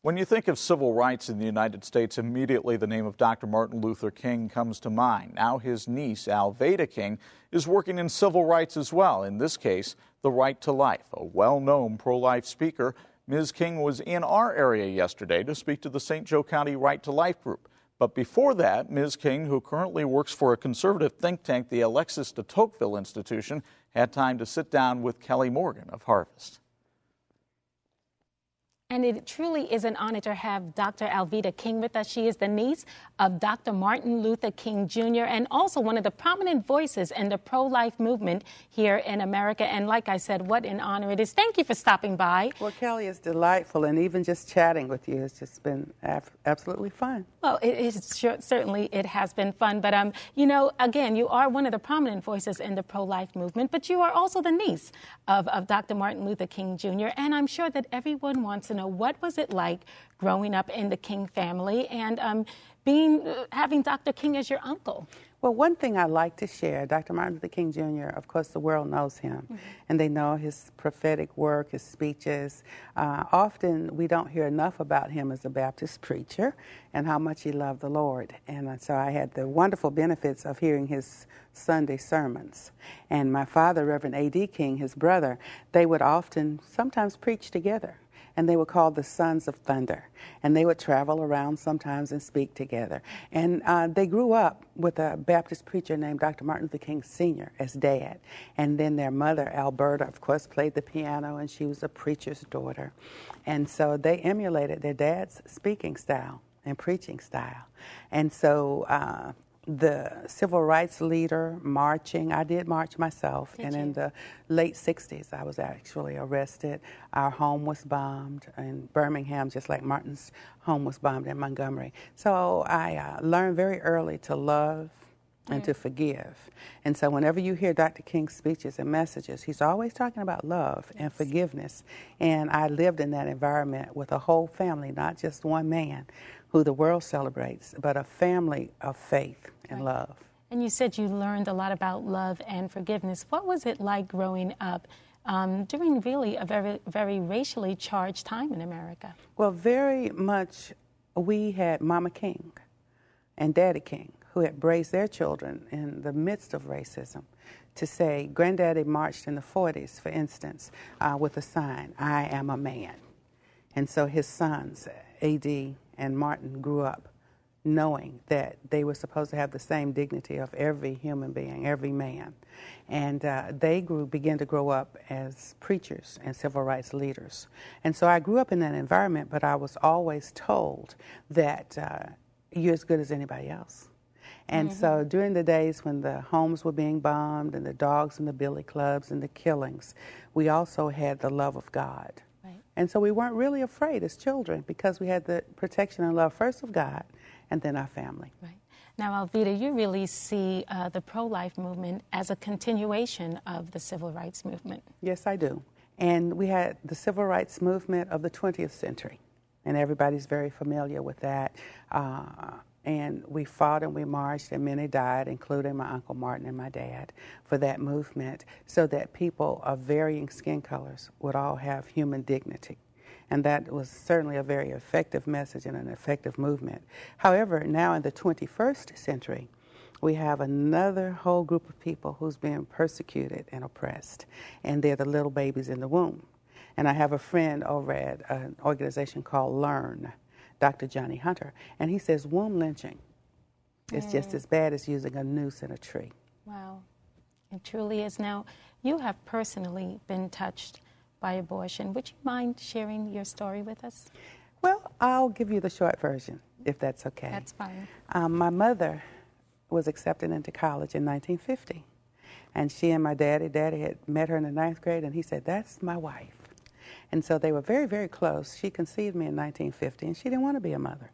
When you think of civil rights in the United States, immediately the name of Dr. Martin Luther King comes to mind. Now his niece, Alveda King, is working in civil rights as well. In this case, the right to life. A well-known pro-life speaker, Ms. King was in our area yesterday to speak to the St. Joe County Right to Life group. But before that, Ms. King, who currently works for a conservative think tank, the Alexis de Tocqueville Institution, had time to sit down with Kelly Morgan of Harvest. And it truly is an honor to have Dr. Alveda King with us. She is the niece of Dr. Martin Luther King Jr. and also one of the prominent voices in the pro-life movement here in America. And like I said, what an honor it is. Thank you for stopping by. Well, Kelly, it's delightful, and even just chatting with you has just been absolutely fun. Well, certainly it has been fun. But, you know, again, you are one of the prominent voices in the pro-life movement, but you are also the niece of Dr. Martin Luther King Jr. And I'm sure that everyone wants to know, what was it like growing up in the King family and having Dr. King as your uncle? Well, one thing I like to share, Dr. Martin Luther King Jr., of course, the world knows him, and they know his prophetic work, his speeches. Often we don't hear enough about him as a Baptist preacher and how much he loved the Lord. And so I had the wonderful benefits of hearing his Sunday sermons. And my father, Reverend A.D. King, his brother, they would sometimes preach together. And they were called the Sons of Thunder. And they would travel around sometimes and speak together. And they grew up with a Baptist preacher named Dr. Martin Luther King Sr. as dad. And then their mother, Alberta, of course, played the piano, and she was a preacher's daughter. And so they emulated their dad's speaking style and preaching style. And so the civil rights leader marching, I did march myself, and in the late 60s I was actually arrested. Our home was bombed in Birmingham, just like Martin's home was bombed in Montgomery. So I learned very early to love and to forgive. And so whenever you hear Dr. King's speeches and messages, he's always talking about love and forgiveness. And I lived in that environment with a whole family, not just one man who the world celebrates, but a family of faith and love. And you said you learned a lot about love and forgiveness. What was it like growing up during really a very, very racially charged time in America? Well, very much. We had Mama King and Daddy King, who had raised their children in the midst of racism, to say, Granddaddy marched in the 40s, for instance, with a sign, "I am a man." And so his sons, A.D. and Martin, grew up knowing that they were supposed to have the same dignity of every human being, every man. And they began to grow up as preachers and civil rights leaders. And so I grew up in that environment, but I was always told that you're as good as anybody else. And so during the days when the homes were being bombed and the dogs and the billy clubs and the killings, we also had the love of God. And so we weren't really afraid as children because we had the protection and love first of God and then our family. Right. Now, Alveda, you really see the pro-life movement as a continuation of the civil rights movement. Yes, I do. And we had the civil rights movement of the 20th century, and everybody's very familiar with that. And we fought and we marched, and many died, including my Uncle Martin and my dad, for that movement, so that people of varying skin colors would all have human dignity. And that was certainly a very effective message and an effective movement. However, now in the 21st century, we have another whole group of people who's being persecuted and oppressed, and they're the little babies in the womb. And I have a friend over at an organization called LEARN, Dr. Johnny Hunter, and he says womb lynching is just as bad as using a noose in a tree. Wow, it truly is. Now, you have personally been touched by abortion. Would you mind sharing your story with us? Well, I'll give you the short version, if that's okay. That's fine. My mother was accepted into college in 1950, and she and my daddy had met her in the 9th grade, and he said, "That's my wife." And so they were very, very close. She conceived me in 1950, and she didn't want to be a mother.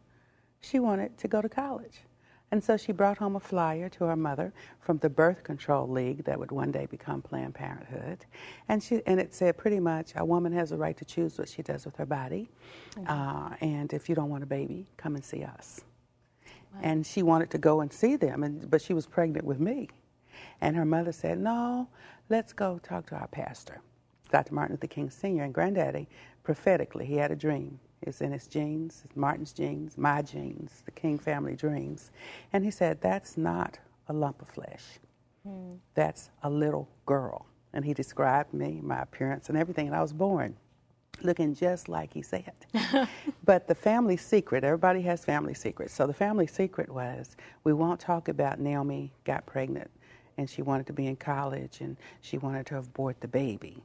She wanted to go to college. And so she brought home a flyer to her mother from the Birth Control League that would one day become Planned Parenthood. And it said pretty much, a woman has a right to choose what she does with her body. And if you don't want a baby, come and see us. Wow. And she wanted to go and see them, but she was pregnant with me. And her mother said, "No, let's go talk to our pastor." Dr. Martin Luther King Sr. and Granddaddy prophetically, he had a dream. It's in his genes, Martin's genes, my genes, the King family dreams. And he said, that's not a lump of flesh. That's a little girl. And he described me, my appearance and everything, and I was born looking just like he said. But the family secret, everybody has family secrets. So the family secret was, we won't talk about Naomi got pregnant and she wanted to be in college and she wanted to abort the baby.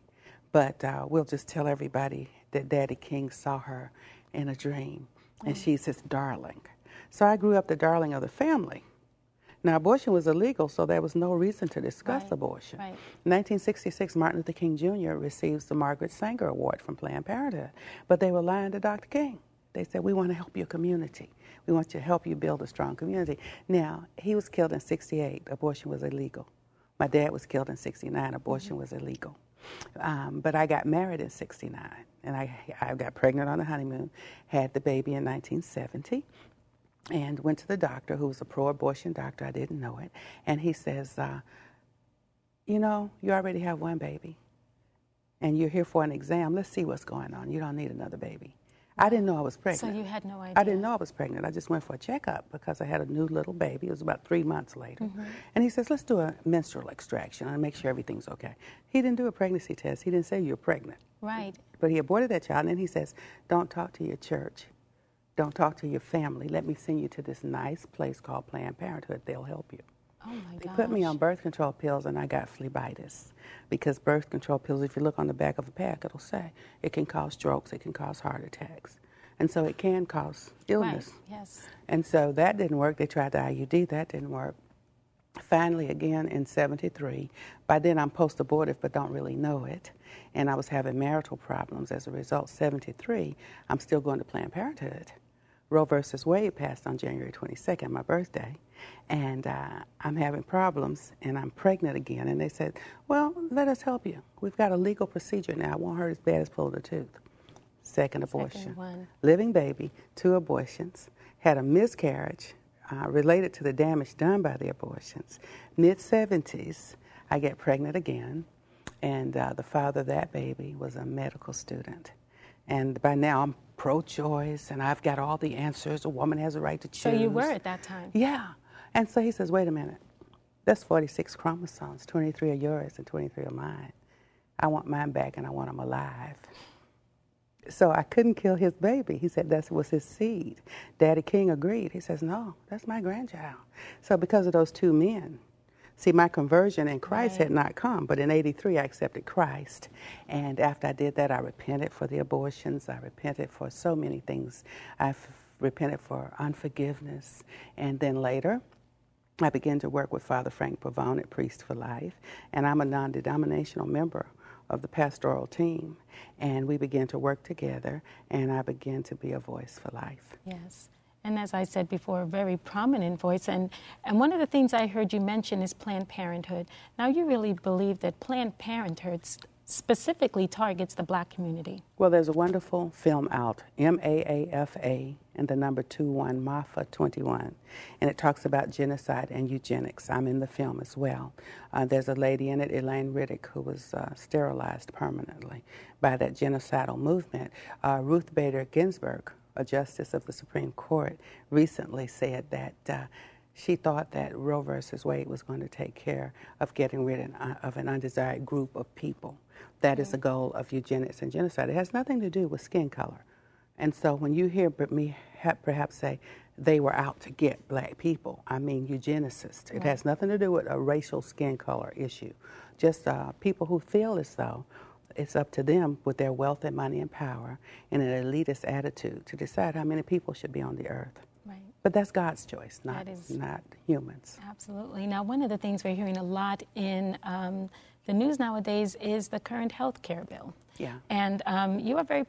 But we'll just tell everybody that Daddy King saw her in a dream and she's his darling. So I grew up the darling of the family. Now, abortion was illegal, so there was no reason to discuss abortion. Right. In 1966, Martin Luther King Jr. receives the Margaret Sanger Award from Planned Parenthood, but they were lying to Dr. King. They said, we want to help your community. We want to help you build a strong community. Now, he was killed in 68. Abortion was illegal. My dad was killed in 69. Abortion was illegal. But I got married in 69, and I got pregnant on the honeymoon, had the baby in 1970. And went to the doctor, who was a pro-abortion doctor. I didn't know it. And he says, you know, you already have one baby. And you're here for an exam. Let's see what's going on. You don't need another baby. I didn't know I was pregnant. So you had no idea? I didn't know I was pregnant. I just went for a checkup because I had a new little baby. It was about 3 months later. And he says, let's do a menstrual extraction and make sure everything's okay. He didn't do a pregnancy test. He didn't say you're pregnant. Right. But he aborted that child. And then he says, don't talk to your church. Don't talk to your family. Let me send you to this nice place called Planned Parenthood. They'll help you. Oh, my gosh. They put me on birth control pills, and I got phlebitis. Because birth control pills, if you look on the back of the pack, it'll say it can cause strokes, it can cause heart attacks. And so it can cause illness. Right. Yes. And so that didn't work. They tried the IUD. That didn't work. Finally, again, in 73, by then I'm post-abortive but don't really know it, and I was having marital problems. As a result, 73, I'm still going to Planned Parenthood. Roe versus Wade passed on January 22nd, my birthday, and I'm having problems, and I'm pregnant again. And they said, well, let us help you. We've got a legal procedure now. It won't hurt as bad as pulling a tooth. Second abortion. Second one. Living baby, 2 abortions, had a miscarriage related to the damage done by the abortions. Mid-70s, I get pregnant again, and the father of that baby was a medical student. And by now, I'm pro-choice, and I've got all the answers. A woman has a right to choose. So you were at that time? Yeah. And so he says, wait a minute. That's 46 chromosomes. 23 are yours and 23 are mine. I want mine back, and I want them alive. So I couldn't kill his baby. He said that was his seed. Daddy King agreed. He says, no, that's my grandchild. So because of those 2 men, see, my conversion in Christ had not come, but in 83 I accepted Christ. And after I did that, I repented for the abortions. I repented for so many things. I repented for unforgiveness. And then later, I began to work with Father Frank Pavone at Priest for Life. And I'm a non-denominational member of the pastoral team. And we began to work together, and I began to be a voice for life. Yes. And as I said before, a very prominent voice. And one of the things I heard you mention is Planned Parenthood. Now, you really believe that Planned Parenthood specifically targets the Black community? Well, there's a wonderful film out, MAAFA, and the number 21, MAFA 21. And it talks about genocide and eugenics. I'm in the film as well. There's a lady in it, Elaine Riddick, who was sterilized permanently by that genocidal movement. Ruth Bader Ginsburg, a justice of the Supreme Court, recently said that she thought that Roe versus Wade was going to take care of getting rid of an undesired group of people. That is the goal of eugenics and genocide. It has nothing to do with skin color. And so when you hear me perhaps say they were out to get Black people, I mean eugenicists. It has nothing to do with a racial skin color issue. Just people who feel as though it's up to them with their wealth and money and power and an elitist attitude to decide how many people should be on the earth. Right. But that's God's choice, not humans. Absolutely. Now, one of the things we're hearing a lot in the news nowadays is the current health care bill. Yeah. And you are very